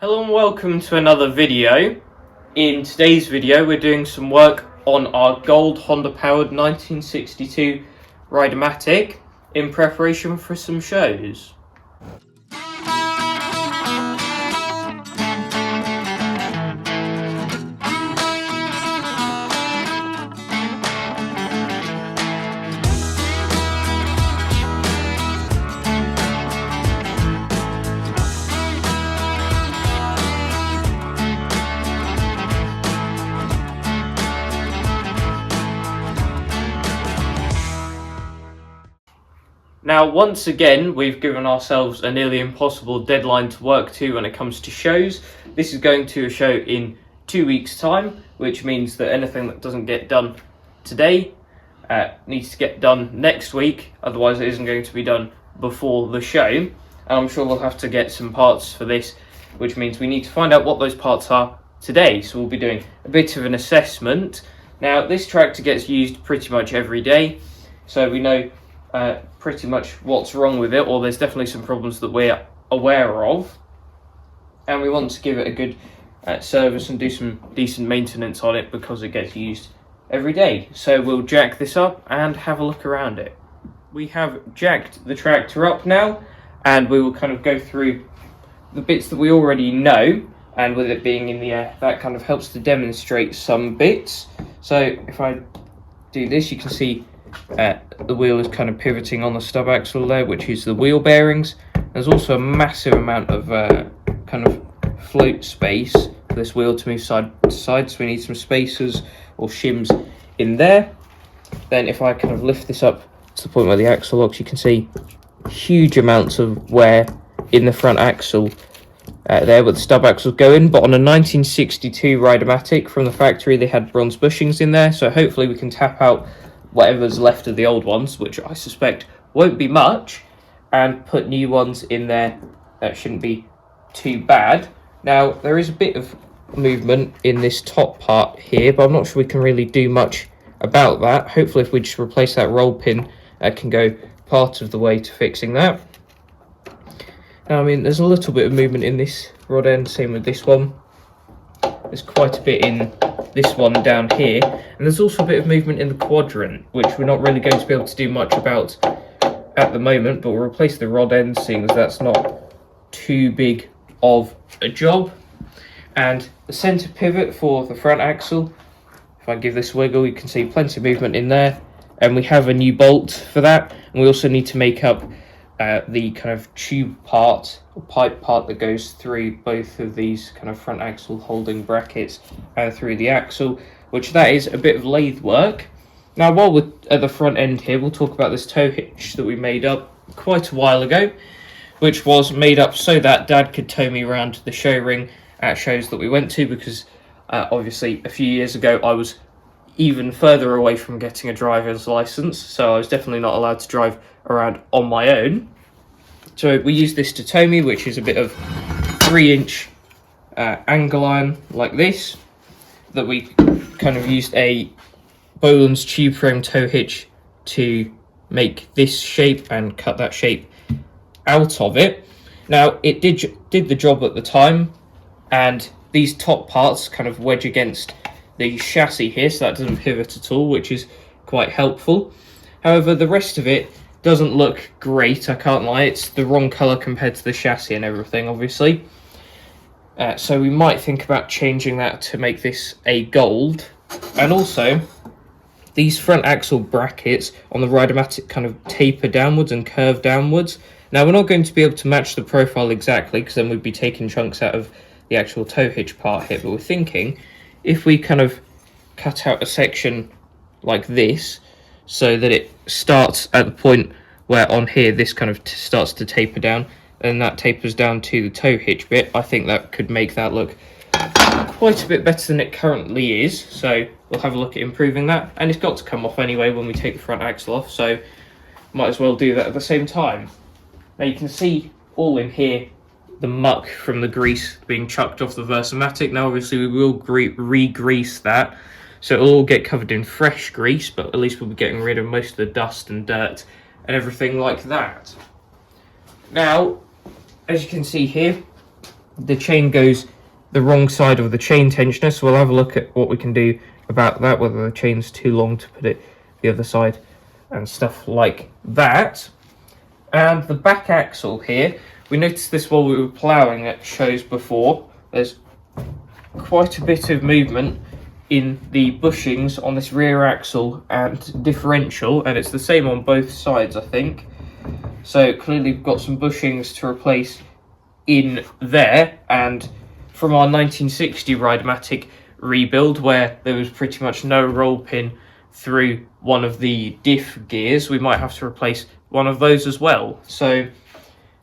Hello and welcome to another video. In today's video we're doing some work on our gold Honda powered 1962 Rideamatic in preparation for some shows. Now, once again, we've given ourselves a nearly impossible deadline to work to when it comes to shows. This is going to a show in 2 weeks' time, which means that anything that doesn't get done today needs to get done next week, otherwise it isn't going to be done before the show. And I'm sure we'll have to get some parts for this, which means we need to find out what those parts are today. So we'll be doing a bit of an assessment. Now, this tractor gets used pretty much every day, so we know pretty much what's wrong with it, or there's definitely some problems that we're aware of, and we want to give it a good service and do some decent maintenance on it because it gets used every day. So we'll jack this up and have a look around it. We have jacked the tractor up now, and we will kind of go through the bits that we already know, and with it being in the air, that kind of helps to demonstrate some bits. So if I do this, you can see the wheel is kind of pivoting on the stub axle there, which is the wheel bearings. There's also a massive amount of kind of float space for this wheel to move side to side, so we need some spacers or shims in there. Then if I kind of lift this up to the point where the axle locks, you can see huge amounts of wear in the front axle there where the stub axles go in. But on a 1962 Rideamatic from the factory, they had bronze bushings in there, so hopefully we can tap out whatever's left of the old ones, which I suspect won't be much, and put new ones in there. That shouldn't be too bad. Now, there is a bit of movement in this top part here, but I'm not sure we can really do much about that. Hopefully if we just replace that roll pin, that can go part of the way to fixing that. Now, I mean, there's a little bit of movement in this rod end, same with this one. There's quite a bit in this one down here, and there's also a bit of movement in the quadrant, which we're not really going to be able to do much about at the moment, but we'll replace the rod end, seeing as that's not too big of a job. And the centre pivot for the front axle, if I give this a wiggle, you can see plenty of movement in there, and we have a new bolt for that. And we also need to make up the kind of tube part or pipe part that goes through both of these kind of front axle holding brackets and through the axle, which that is a bit of lathe work. Now, while we're at the front end here, we'll talk about this tow hitch that we made up quite a while ago, which was made up so that Dad could tow me around the show ring at shows that we went to, because obviously a few years ago I was even further away from getting a driver's license, so I was definitely not allowed to drive around on my own. So we used this to tow me, which is a bit of 3-inch angle iron like this, that we kind of used a Bolens tube frame tow hitch to make this shape and cut that shape out of it. Now, it did the job at the time, and these top parts kind of wedge against the chassis here, so that doesn't pivot at all, which is quite helpful. However, the rest of it doesn't look great, I can't lie. It's the wrong colour compared to the chassis and everything, obviously. So we might think about changing that to make this a gold. And also, these front axle brackets on the Rideamatic kind of taper downwards and curve downwards. Now, we're not going to be able to match the profile exactly, because then we'd be taking chunks out of the actual tow hitch part here, but we're thinking if we kind of cut out a section like this, so that it starts at the point where on here this kind of starts to taper down, and that tapers down to the tow hitch bit, I think that could make that look quite a bit better than it currently is. So we'll have a look at improving that, and it's got to come off anyway when we take the front axle off, so might as well do that at the same time. Now you can see all in here the muck from the grease being chucked off the Rideamatic. Now obviously we will re-grease that, so it'll all get covered in fresh grease, but at least we'll be getting rid of most of the dust and dirt and everything like that. Now, as you can see here, the chain goes the wrong side of the chain tensioner, so we'll have a look at what we can do about that, whether the chain's too long to put it the other side and stuff like that. And the back axle here, we noticed this while we were ploughing at shows before. There's quite a bit of movement in the bushings on this rear axle and differential, and it's the same on both sides, I think. So clearly we've got some bushings to replace in there, and from our 1960 Rideamatic rebuild, where there was pretty much no roll pin through one of the diff gears, we might have to replace one of those as well. So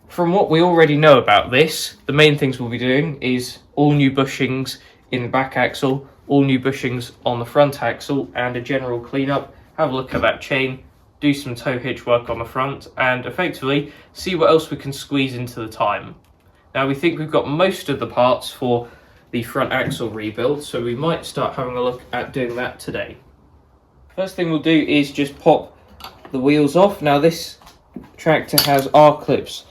from what we already know about this, the main things we'll be doing is all new bushings in the back axle, all new bushings on the front axle, and a general cleanup. Have a look at that chain, do some tow hitch work on the front, and effectively see what else we can squeeze into the time. Now we think we've got most of the parts for the front axle rebuild, so we might start having a look at doing that today. First thing we'll do is just pop the wheels off. Now this tractor has R-clips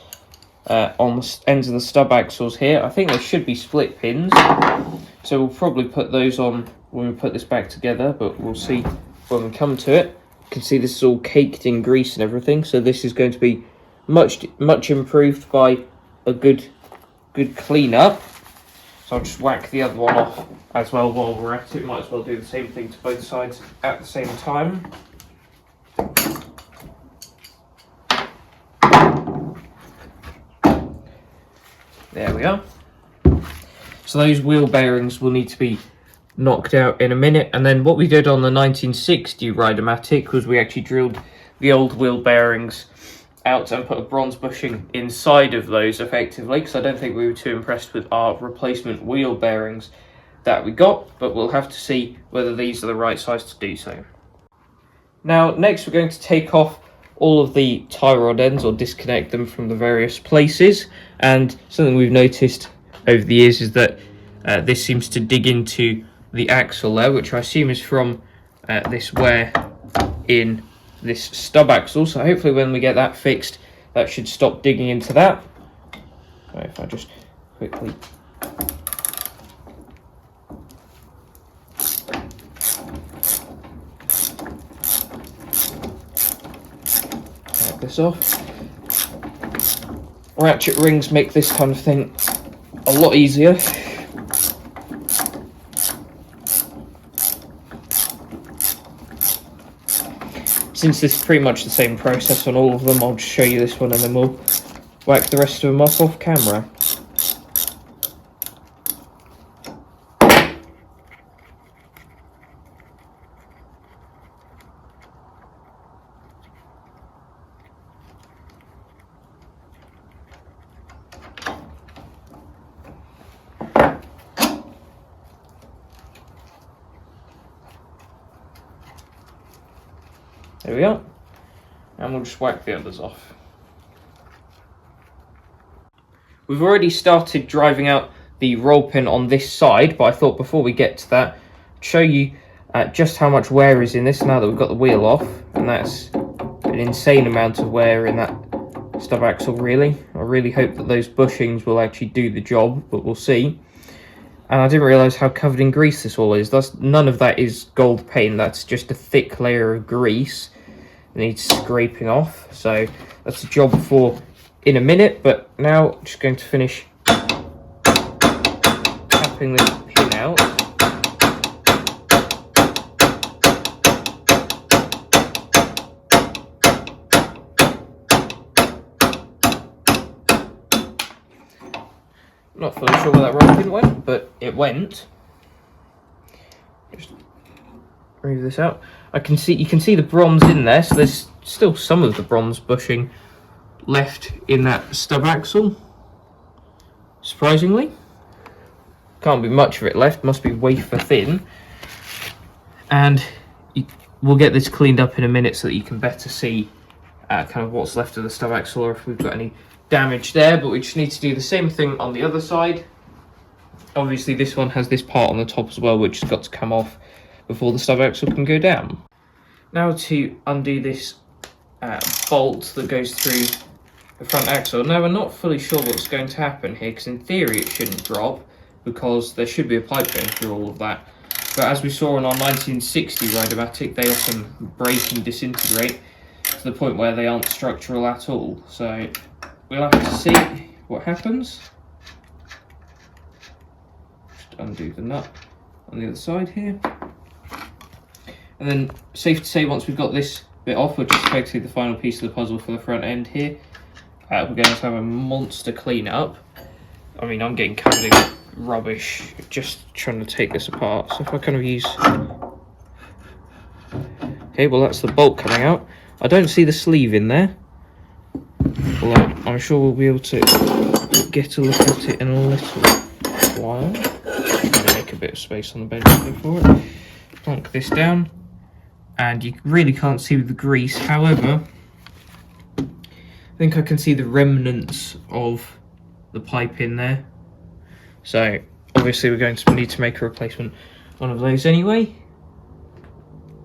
on the ends of the stub axles here. I think they should be split pins, so we'll probably put those on when we put this back together, but we'll see when we come to it. You can see this is all caked in grease and everything, so this is going to be much improved by a good clean-up. So I'll just whack the other one off as well while we're at it. Might as well do the same thing to both sides at the same time. There we are. So those wheel bearings will need to be knocked out in a minute, and then what we did on the 1960 Rideamatic was we actually drilled the old wheel bearings out and put a bronze bushing inside of those effectively, because I don't think we were too impressed with our replacement wheel bearings that we got, but we'll have to see whether these are the right size to do so. Now next we're going to take off all of the tie rod ends, or disconnect them from the various places, and something we've noticed over the years is that this seems to dig into the axle there, which I assume is from this wear in this stub axle, so hopefully when we get that fixed that should stop digging into that. So if I just quickly take this off. Ratchet rings make this kind of thing a lot easier. Since this is pretty much the same process on all of them, I'll just show you this one and then we'll whack the rest of them off camera. There we are, and we'll just whack the others off. We've already started driving out the roll pin on this side, but I thought before we get to that, I'd show you just how much wear is in this now that we've got the wheel off, and that's an insane amount of wear in that stub axle really. I really hope that those bushings will actually do the job, but we'll see. And I didn't realise how covered in grease this all is. None of that is gold paint, that's just a thick layer of grease that needs scraping off. So that's a job for in a minute, but now I'm just going to finish tapping this pin out. Not fully sure where that roll pin went, but it went. Just remove this out. You can see the bronze in there, so there's still some of the bronze bushing left in that stub axle. Surprisingly, can't be much of it left. Must be wafer thin. And we'll get this cleaned up in a minute so that you can better see kind of what's left of the stub axle, or if we've got any damage there. But we just need to do the same thing on the other side. Obviously this one has this part on the top as well, which has got to come off before the stub axle can go down. Now to undo this bolt that goes through the front axle. Now we're not fully sure what's going to happen here, because in theory it shouldn't drop, because there should be a pipe going through all of that. But as we saw on our 1960 Rideamatic, they often break and disintegrate to the point where they aren't structural at all. So we'll have to see what happens. Just undo the nut on the other side here. And then, safe to say, once we've got this bit off, which is effectively the final piece of the puzzle for the front end here, we're going to have a monster clean up. I mean, I'm getting covered in rubbish just trying to take this apart. So if I kind of use... Okay, well that's the bolt coming out. I don't see the sleeve in there. Although I'm sure we'll be able to get a look at it in a little while. I'm going to make a bit of space on the bench for it. Plonk this down. And you really can't see the grease. However, I think I can see the remnants of the pipe in there. So obviously we're going to need to make a replacement one of those anyway.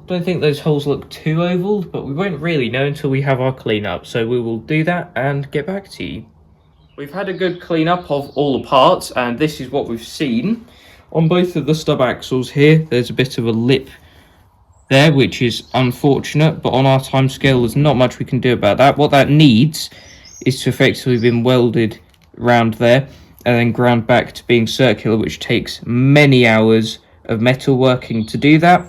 Don't think those holes look too ovaled, but we won't really know until we have our cleanup. So we will do that and get back to you. We've had a good cleanup of all the parts, and this is what we've seen. On both of the stub axles here, there's a bit of a lip there, which is unfortunate, but on our time scale there's not much we can do about that. What that needs is to effectively been welded around there and then ground back to being circular, which takes many hours of metal working to do that.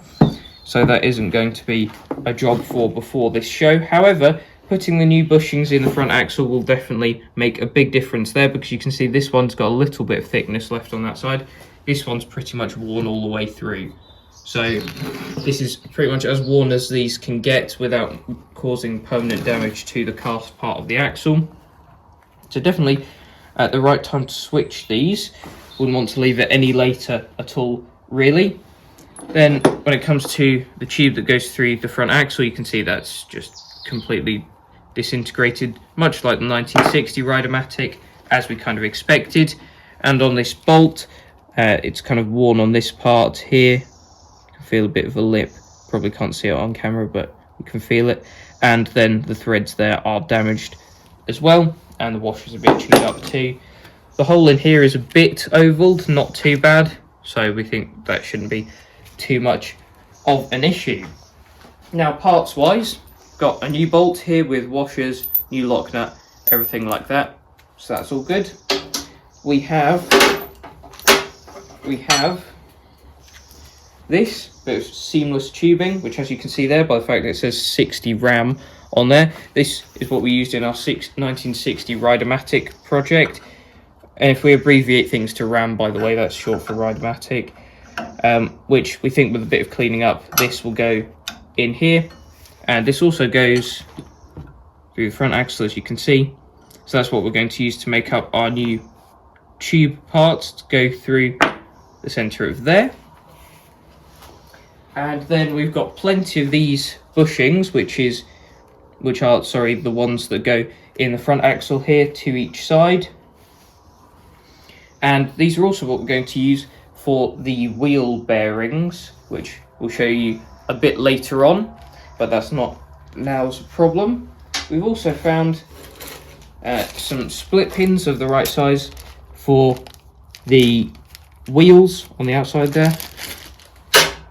So that isn't going to be a job for before this show. However, putting the new bushings in the front axle will definitely make a big difference there, because you can see this one's got a little bit of thickness left on that side. This one's pretty much worn all the way through. So this is pretty much as worn as these can get without causing permanent damage to the cast part of the axle. So definitely at the right time to switch these. Wouldn't want to leave it any later at all, really. Then when it comes to the tube that goes through the front axle, you can see that's just completely disintegrated, much like the 1960 Rideamatic, as we kind of expected. And on this bolt, it's kind of worn on this part here. Feel a bit of a lip, probably can't see it on camera, but you can feel it. And then the threads there are damaged as well, and the washer's a bit chewed up too. The hole in here is a bit ovaled, not too bad, so we think that shouldn't be too much of an issue. Now, parts wise, got a new bolt here with washers, new lock nut, everything like that, so that's all good. We have this bit of seamless tubing, which, as you can see there by the fact that it says 60 RAM on there, this is what we used in our 1960 Rideamatic project. And if we abbreviate things to RAM, by the way, that's short for Rideamatic, which we think with a bit of cleaning up, this will go in here. And this also goes through the front axle, as you can see. So that's what we're going to use to make up our new tube parts to go through the centre of there. And then we've got plenty of these bushings, which are the ones that go in the front axle here to each side. And these are also what we're going to use for the wheel bearings, which we'll show you a bit later on, but that's not now's a problem. We've also found some split pins of the right size for the wheels on the outside there.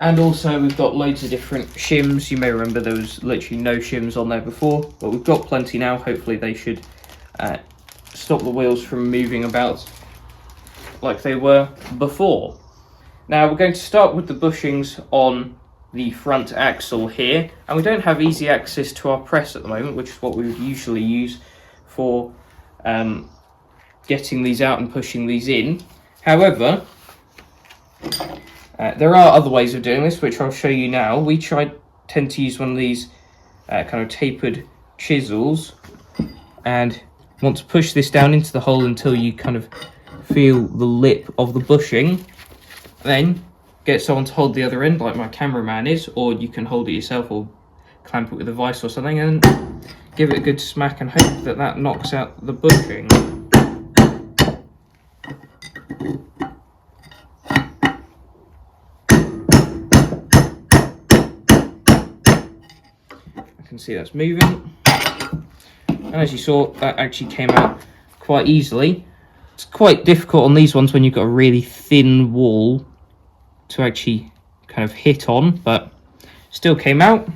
And also we've got loads of different shims. You may remember there was literally no shims on there before, but we've got plenty now. Hopefully they should stop the wheels from moving about like they were before. Now we're going to start with the bushings on the front axle here, and we don't have easy access to our press at the moment, which is what we would usually use for getting these out and pushing these in. However, there are other ways of doing this, which I'll show you now. We tend to use one of these kind of tapered chisels, and want to push this down into the hole until you kind of feel the lip of the bushing. Then get someone to hold the other end, like my cameraman is, or you can hold it yourself or clamp it with a vice or something, and give it a good smack and hope that that knocks out the bushing. I can see that's moving. And as you saw, that actually came out quite easily. It's quite difficult on these ones when you've got a really thin wall to actually kind of hit on, but still came out.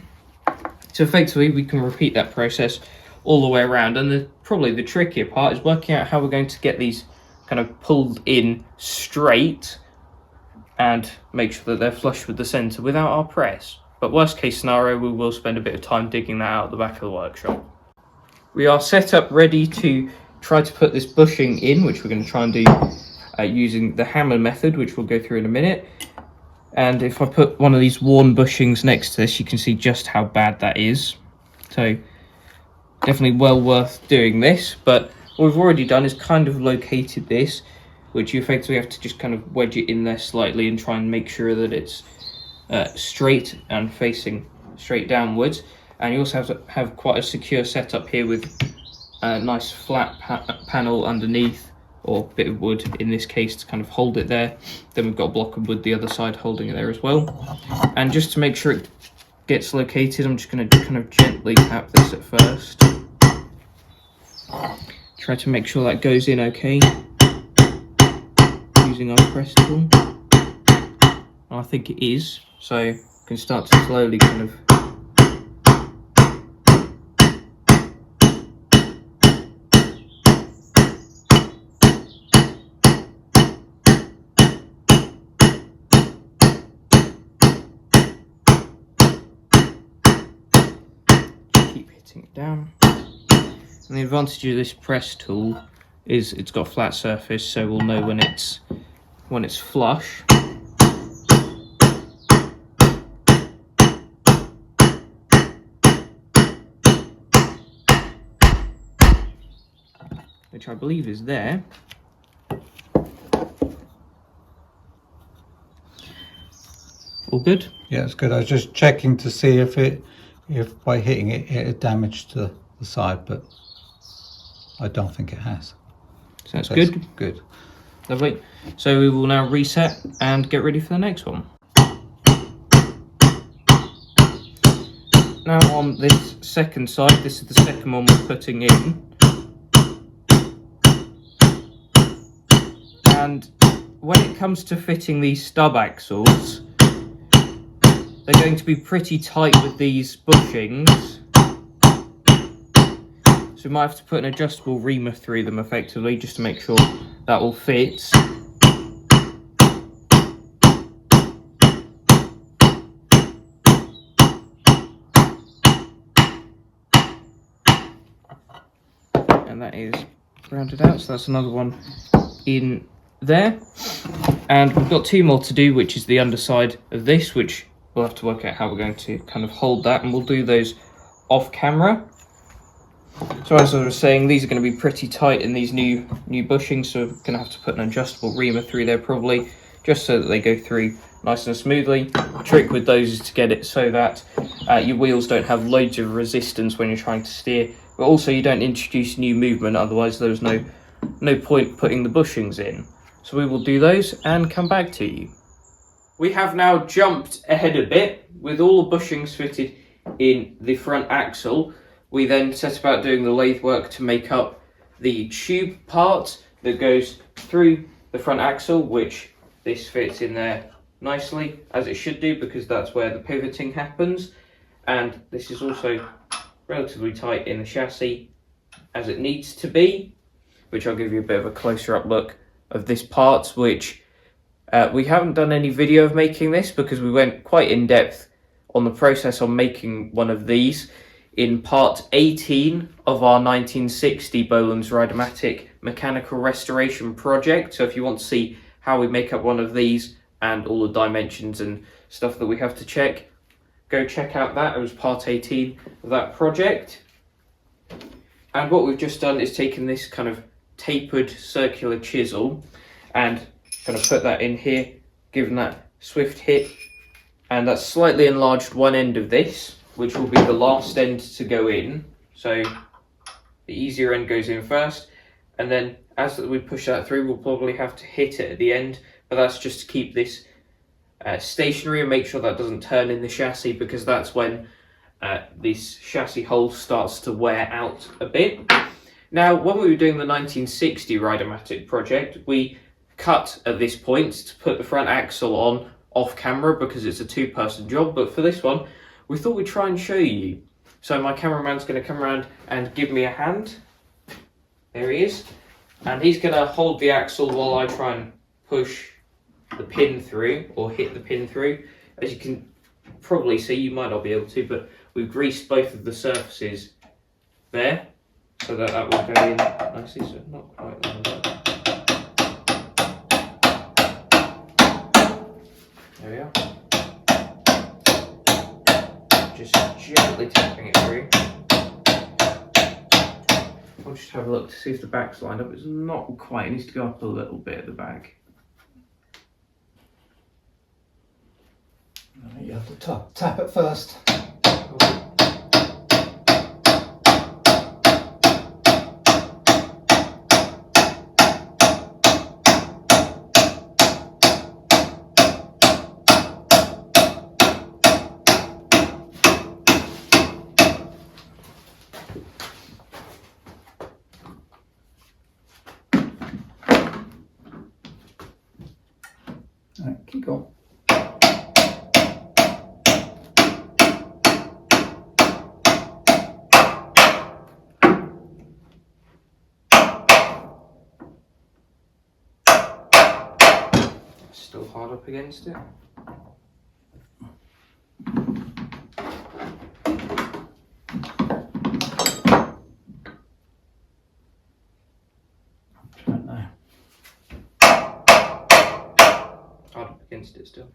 So effectively we can repeat that process all the way around, and probably the trickier part is working out how we're going to get these kind of pulled in straight and make sure that they're flush with the centre without our press. But worst case scenario, we will spend a bit of time digging that out at the back of the workshop. We are set up ready to try to put this bushing in, which we're going to try and do using the hammer method, which we'll go through in a minute. And if I put one of these worn bushings next to this, you can see just how bad that is. So definitely well worth doing this. But what we've already done is kind of located this, which you effectively have to just kind of wedge it in there slightly and try and make sure that it's straight and facing straight downwards. And you also have to have quite a secure setup here with a nice flat panel underneath, or bit of wood in this case, to kind of hold it there. Then we've got a block of wood the other side holding it there as well. And just to make sure it gets located, I'm just going to kind of gently tap this at first. Try to make sure that goes in okay using our press tool. I think it is, so you can start to slowly kind of keep hitting it down. And the advantage of this press tool is it's got a flat surface, so we'll know when it's flush. Which I believe is there. All good? Yeah, it's good. I was just checking to see if by hitting it, it had damaged the side, but I don't think it has. So that's good. Good. Lovely. So we will now reset and get ready for the next one. Now on this second side, this is the second one we're putting in. And when it comes to fitting these stub axles, they're going to be pretty tight with these bushings. So we might have to put an adjustable reamer through them effectively, just to make sure that all fits. And that is rounded out, so that's another one in there. And we've got two more to do, which is the underside of this, which we'll have to work out how we're going to kind of hold that, and we'll do those off camera. So as I was saying, these are going to be pretty tight in these new bushings, so we're going to have to put an adjustable reamer through there probably, just so that they go through nice and smoothly. The trick with those is to get it so that your wheels don't have loads of resistance when you're trying to steer, but also you don't introduce new movement, otherwise there's no point putting the bushings in. So we will do those and come back to you. We have now jumped ahead a bit. With all the bushings fitted in the front axle, we then set about doing the lathe work to make up the tube part that goes through the front axle, which this fits in there nicely, as it should do, because that's where the pivoting happens. And this is also relatively tight in the chassis, as it needs to be, which I'll give you a bit of a closer up look of this part, which we haven't done any video of making this because we went quite in depth on the process on making one of these in part 18 of our 1960 Bolens Ride-a-matic mechanical restoration project. So if you want to see how we make up one of these and all the dimensions and stuff that we have to check, go check out that. It was part 18 of that project. And what we've just done is taken this kind of tapered circular chisel and kind of put that in here, given that swift hit, and that's slightly enlarged one end of this, which will be the last end to go in. So the easier end goes in first, and then as we push that through, we'll probably have to hit it at the end, but that's just to keep this stationary and make sure that doesn't turn in the chassis, because that's when this chassis hull starts to wear out a bit. Now, when we were doing the 1960 Rideamatic project, we cut at this point to put the front axle on off camera because it's a two-person job, but for this one, we thought we'd try and show you. So my cameraman's going to come around and give me a hand. There he is. And he's going to hold the axle while I try and push the pin through, or hit the pin through. As you can probably see, you might not be able to, but we've greased both of the surfaces there, so that will go in nicely, so not quite lined up. There we are. Just gently tapping it through. I'll just have a look to see if the back's lined up. It's not quite, it needs to go up a little bit at the back. You have to tap it first. Right, keep going. Still hard up against it. Right now. Hard up against it still.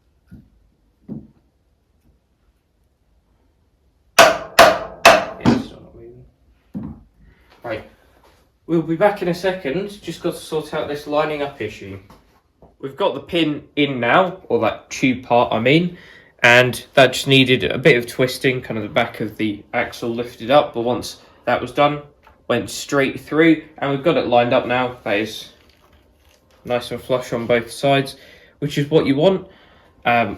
Yeah, it's still not moving. Right, we'll be back in a second. Just got to sort out this lining up issue. We've got the pin in now, or that tube part I mean, and that just needed a bit of twisting, kind of the back of the axle lifted up, but once that was done, went straight through, and we've got it lined up now. That is nice and flush on both sides, which is what you want,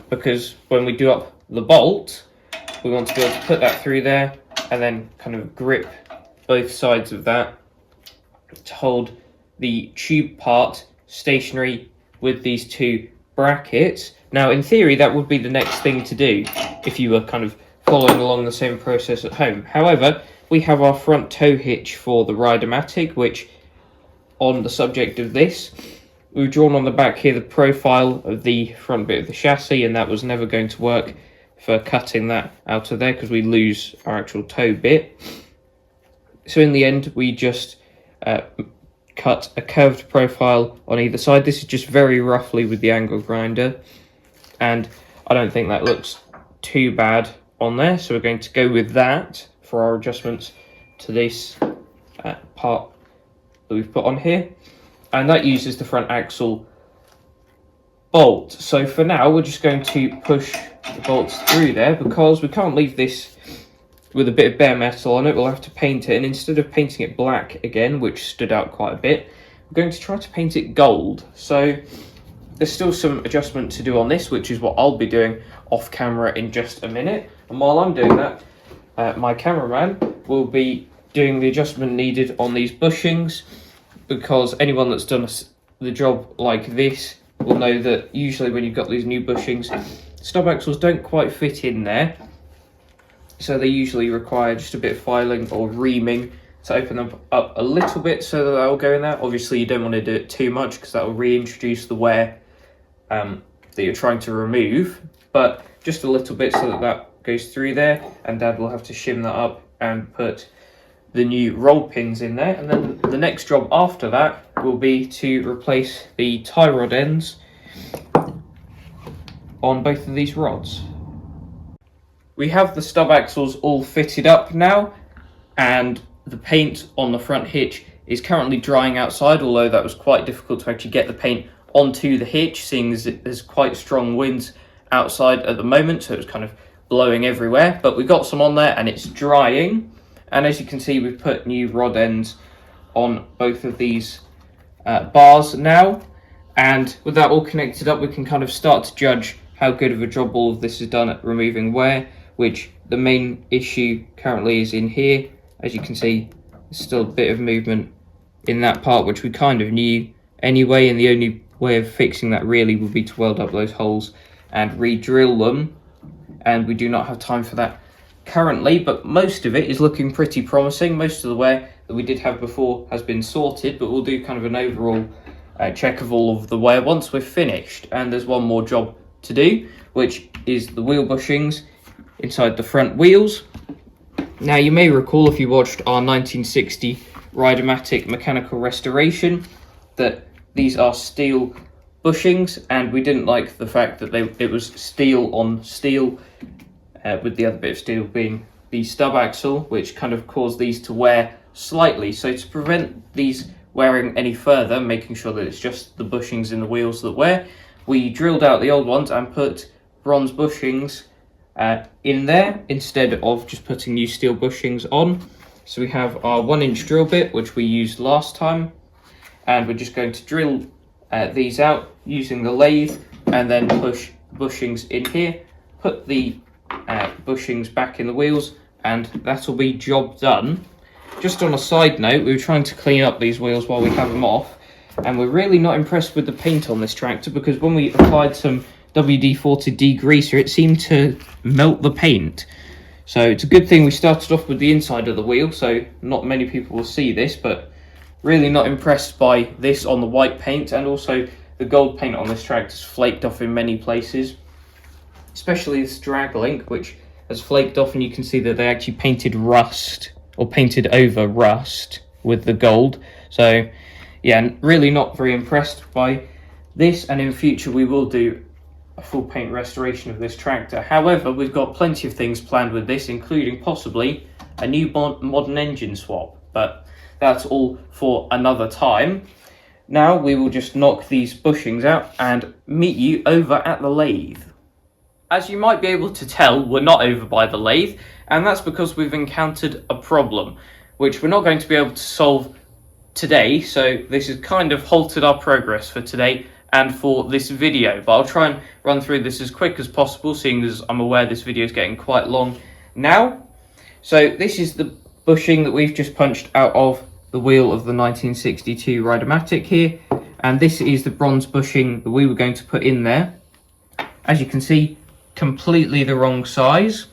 because when we do up the bolt, we want to be able to put that through there, and then kind of grip both sides of that to hold the tube part stationary with these two brackets. Now, in theory, that would be the next thing to do if you were kind of following along the same process at home. However, we have our front tow hitch for the Rideamatic, which, on the subject of this, we've drawn on the back here the profile of the front bit of the chassis, and that was never going to work for cutting that out of there because we lose our actual tow bit. So in the end, we just cut a curved profile on either side. This is just very roughly with the angle grinder, and I don't think that looks too bad on there, so we're going to go with that for our adjustments to this part that we've put on here, and that uses the front axle bolt. So for now, we're just going to push the bolts through there because we can't leave this with a bit of bare metal on it. We'll have to paint it, and instead of painting it black again, which stood out quite a bit, we're going to try to paint it gold. So there's still some adjustment to do on this, which is what I'll be doing off camera in just a minute. And while I'm doing that, my cameraman will be doing the adjustment needed on these bushings, because anyone that's done the job like this will know that usually when you've got these new bushings, stub axles don't quite fit in there. So they usually require just a bit of filing or reaming to open them up a little bit so that they'll go in there. Obviously, you don't want to do it too much because that will reintroduce the wear that you're trying to remove, but just a little bit so that that goes through there, and Dad will have to shim that up and put the new roll pins in there. And then the next job after that will be to replace the tie rod ends on both of these rods. We have the stub axles all fitted up now, and the paint on the front hitch is currently drying outside, although that was quite difficult to actually get the paint onto the hitch, seeing as there's quite strong winds outside at the moment, so it's kind of blowing everywhere. But we got some on there and it's drying, and as you can see, we've put new rod ends on both of these bars now, and with that all connected up, we can kind of start to judge how good of a job all of this is done at removing wear. which the main issue currently is in here. As you can see, there's still a bit of movement in that part, which we kind of knew anyway, and the only way of fixing that really would be to weld up those holes and re-drill them, and we do not have time for that currently, but most of it is looking pretty promising. Most of the wear that we did have before has been sorted, but we'll do kind of an overall check of all of the wear once we're finished. And there's one more job to do, which is the wheel bushings inside the front wheels. Now, you may recall, if you watched our 1960 Rideamatic mechanical restoration, that these are steel bushings, and we didn't like the fact that it was steel on steel, with the other bit of steel being the stub axle, which kind of caused these to wear slightly. So to prevent these wearing any further, making sure that it's just the bushings in the wheels that wear, we drilled out the old ones and put bronze bushings in there instead of just putting new steel bushings on. So we have our 1-inch drill bit, which we used last time, and we're just going to drill these out using the lathe, and then push bushings in here, put the bushings back in the wheels, and that'll be job done. Just on a side note, we were trying to clean up these wheels while we have them off, and we're really not impressed with the paint on this tractor, because when we applied some WD-40 degreaser, it seemed to melt the paint. So it's a good thing we started off with the inside of the wheel, so not many people will see this, but really not impressed by this on the white paint, and also the gold paint on this tractor's flaked off in many places, especially this drag link, which has flaked off, and you can see that they actually painted rust, or painted over rust with the gold. So yeah, really not very impressed by this, and in future we will do a full paint restoration of this tractor. However, we've got plenty of things planned with this, including possibly a new modern engine swap, but that's all for another time. Now we will just knock these bushings out and meet you over at the lathe. As you might be able to tell, we're not over by the lathe, and that's because we've encountered a problem, which we're not going to be able to solve today, so this has kind of halted our progress for today and for this video, but I'll try and run through this as quick as possible, seeing as I'm aware this video is getting quite long now. So this is the bushing that we've just punched out of the wheel of the 1962 Rideamatic here, and this is the bronze bushing that we were going to put in there. As you can see, completely the wrong size,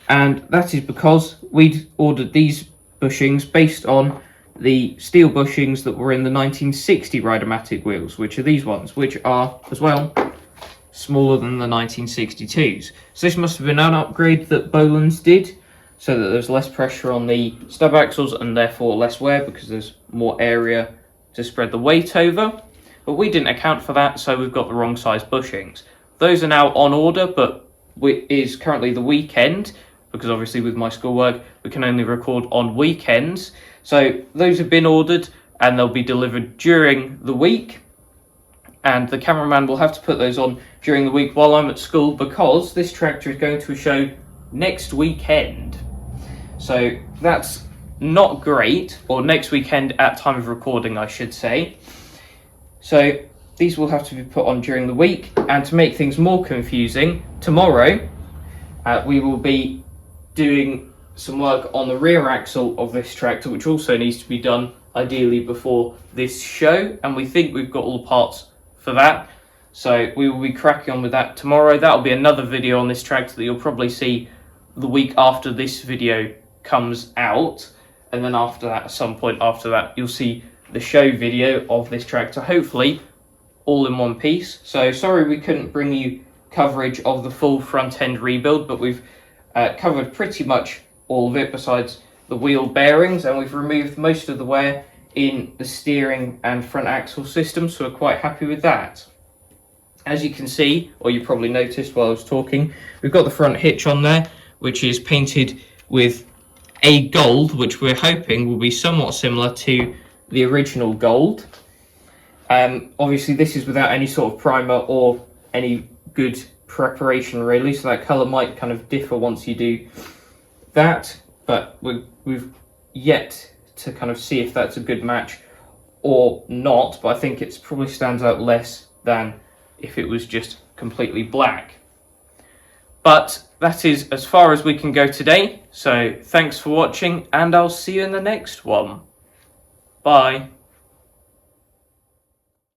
and that is because we'd ordered these bushings based on the steel bushings that were in the 1960 Rideamatic wheels, which are these ones, which are as well smaller than the 1962s. So this must have been an upgrade that Bolens did, so that there's less pressure on the stub axles and therefore less wear, because there's more area to spread the weight over. But we didn't account for that, so we've got the wrong size bushings. Those are now on order, but it is currently the weekend, because obviously with my schoolwork we can only record on weekends. So those have been ordered and they'll be delivered during the week, and the cameraman will have to put those on during the week while I'm at school, because this tractor is going to a show next weekend. So that's not great, or next weekend at time of recording I should say. So these will have to be put on during the week, and to make things more confusing, tomorrow we will be doing some work on the rear axle of this tractor, which also needs to be done ideally before this show, and we think we've got all the parts for that, so we will be cracking on with that tomorrow. That'll be another video on this tractor that you'll probably see the week after this video comes out, and then after that, at some point after that, you'll see the show video of this tractor, hopefully all in one piece. So sorry we couldn't bring you coverage of the full front end rebuild, but we've covered pretty much all of it besides the wheel bearings, and we've removed most of the wear in the steering and front axle system, so we're quite happy with that. As you can see, or you probably noticed while I was talking, we've got the front hitch on there, which is painted with a gold, which we're hoping will be somewhat similar to the original gold. Obviously this is without any sort of primer or any good preparation really, so that colour might kind of differ once you do that, but we've yet to kind of see if that's a good match or not, but I think it probably stands out less than if it was just completely black. But that is as far as we can go today. So thanks for watching, and I'll see you in the next one. Bye.